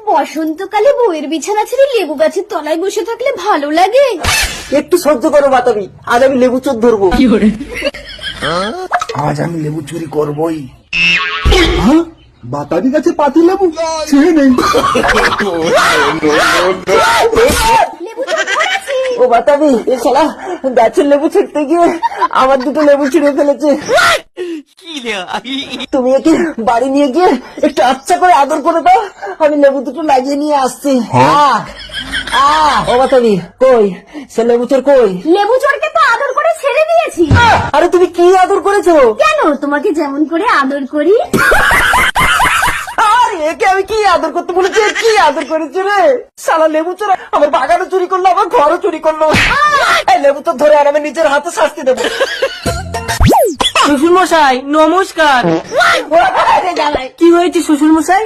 বসন্তকালে বউয়ের বিছানা ছেড়ে লেবু গাছের তলায় বসে থাকলে ভালো লাগে। একটু সহ্য করো বাতাবি, আজ আমি লেবু চোর ধরবো। আজ আমি লেবু চুরি করবই। বাতাবি গাছে পাতি লেবু ছেড়ে নেই। লেবু চোর ধরেছি। ও বাতাবি, এ শালা গাছের লেবু ছিঁড়তে গিয়ে আমার দুটো লেবু ছিঁড়ে ফেলেছে। তুমি একে বাড়ি নিয়ে গিয়ে একটু আচ্ছা করে আদর করে দাও, আমি লেবু দুটো লাগিয়ে নিয়ে আসছি। ও বাতাবি, কই সে লেবু চোর কই? লেবু চোরকে তো আদর করে ছেড়ে দিয়েছি। আরে তুমি কি আদর করেছো? কেন, তোমাকে যেমন করে আদর করি। আরে একে আমি কি আদর করতে বলেছি? কি আদর করেছি রে শালা লেবু চোর! আমার বাগানও চুরি করলো, আমার ঘরও চুরি করলো। এই লেবু চোর ধরে আর আমি নিজের হাতে শাস্তি দেবো। শ্বশুর মশাই নমস্কার। ওরা কোথায় রে জ্বালায়? কি হয়েছে শ্বশুর মশাই?